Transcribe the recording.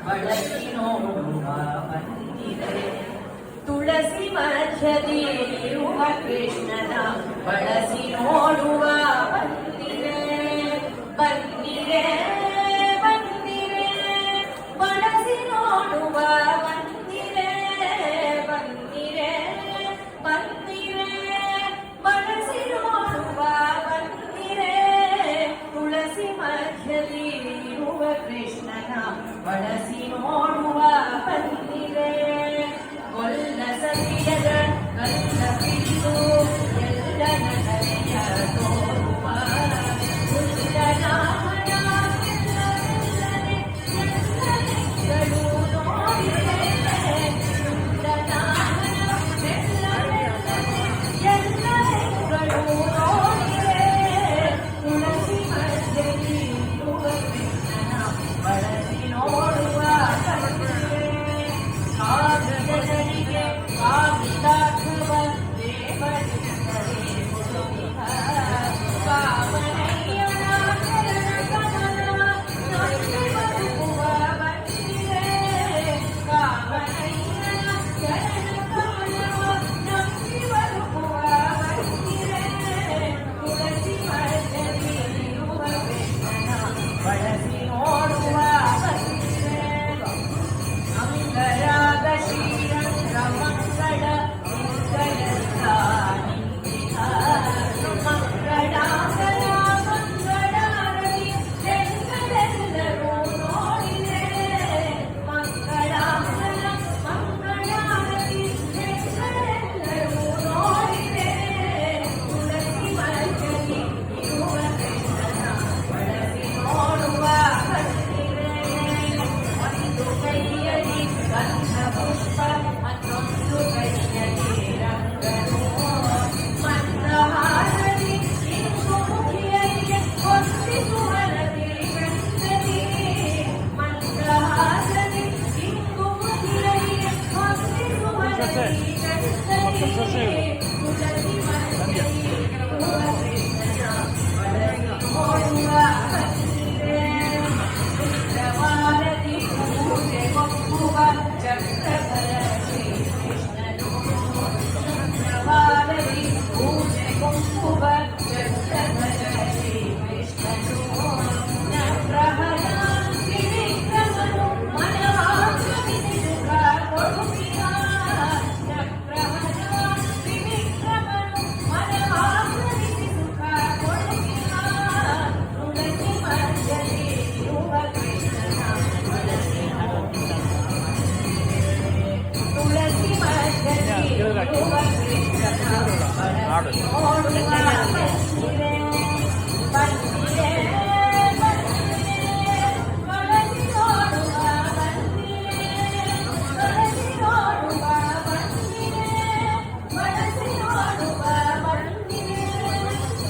ಬಳಸಿ ನೋಡುವ ಬಂದಿರೆ ತುಳಸಿ ಮಧ್ಯದಲ್ಲಿರುವ ಕೃಷ್ಣನ ಬಳಸಿ ನೋಡುವ ಬಂದಿರೆ ಬಂದಿರೆ ಬಂದಿರೆ ಬಳಸಿ ನೋಡುವ ಬಂದಿರೆ ಬಂದಿರೆ ಬಂದಿರೆ ಬಳಸಿ ನೋಡುವ ಬಂದಿರೆ ತುಳಸಿ ಮಧ್ಯದಲ್ಲಿರುವ ಕೃಷ್ಣನ ಬಳಸಿ ನೋಡುವ ಬಂದಿರೆ ಕೊಲ್ಲ ಸತಿಯದ ಕಲ್ಲ ಬಿಡಿದು ಎಲ್ಲ ನಗರೆಯ ತೋರುವ ಕುಂದನಾಮನ ಎಲ್ಲರೆಲ್ಲರೆ ಎಲ್ಲರೆಗಳು ನೋಡಿರೆ ಕುಂದನಾಮನ ಎಲ್ಲರೆಲ್ಲರೆ ಎಲ್ಲರೆಗಳು ನೋಡಿರೆ ತುಳಸಿ ಮಧ್ಯದಲ್ಲಿರುವ ಕೃಷ್ಣನ ಬಳಸಿ ನೋಡುವ ಬಂದಿರೆ ಕಾಗದರಿಗೆ ಕಾಗಿದಾರ್ಥವ ದೇವರಿದ್ದರೆ ಮುಳುಗಿಹ ಕಾಮನಯ್ಯನ ಚರಣ ಕಮಲ ನಂಬಿ ಬದುಕುವ ಬಂದಿರೆ ಕಾಮನಯ್ಯನ ಚರಣ ಕಮಲವ ನಂಬಿ ಬದುಕುವ ಬಂದಿರೆ ತುಳಸಿ ಮಧ್ಯದಲ್ಲಿರುವ ಕೃಷ್ಣನ ಬಳಸಿ ನೋಡುವ ಬಂದಿರೆ ಅಂಗರಾಗ ಶ್ರೀರಂಗ ಮಂಗಳ ಮಂಗಳನಿಂದಿಹ ಮಂಗಳಾಂಗರ ಮಂಗಳಾರತಿ ಎಲ್ಲರೆಲ್ಲರೂ ನೋಡಿರೆ ಮಂಗಳಾಂಗರ ಮಂಗಳಾರತಿ ಎಲ್ಲರೆಲ್ಲರೂ ನೋಡಿರೆ ತುಳಸಿ ಮಧ್ಯದಲ್ಲಿ ಇರುವ ಕೃಷ್ಣನ ಬಳಸಿ ನೋಡುವ ಬಂದಿರೆ ಒಂದು ಕೈಯಲ್ಲಿ ಗಂಧ ಪುಷ್ಪ ಮತ್ತೊಂದು ಕೈಯಲ್ಲಿ ರಂಗನು ಮಂದಹಾಸದಿ ಇಂದು ಮುಖಿಯರಿಗೆ ಹೊತ್ತಿಸುವರತಿ ಗಂಧದಿ ಮಂದಹಾಸದಿ ಇಂದು ಮುಖಿಯರಿಗೆ ಹೊತ್ತಿಸುವರತಿ ಗಂಧದಿ ತುಳಸಿ ಮಧ್ಯದಲ್ಲಿ ಇರುವ ಕೃಷ್ಣನ ಬಳಸಿ ನೋಡುವ ಬಂದಿರೆ ಚಕ್ರವಾರತಿ ಪೂಜೆ ಒಪ್ಪುವ ಚಕ್ರಧರ ಶ್ರೀ ಕೃಷ್ಣನು ಚಕ್ರವಾರತಿ ಪೂಜೆ ಒಪ್ಪುವ ಚಕ್ರಧರ ಶ್ರೀ ಕೃಷ್ಣನು ನಪ್ರಹರ ತ್ರಿವಿಕ್ರಮನು ಮನವಾಂಗವಿಸಿ ಸುಖ ಕೊಡುವಿನ ನಪ್ರಹರ ತ್ರಿವಿಕ್ರಮನು ಮನವಾಂಗವಿಸಿ ಸುಖ ಕೊಡುವಿನ ತುಳಸಿ ಮಧ್ಯದಲ್ಲಿರುವ ಕೃಷ್ಣನ ಬಳಸಿ ನೋಡುವ ತುಳಸಿ ಮಧ್ಯದಲ್ಲಿರುವ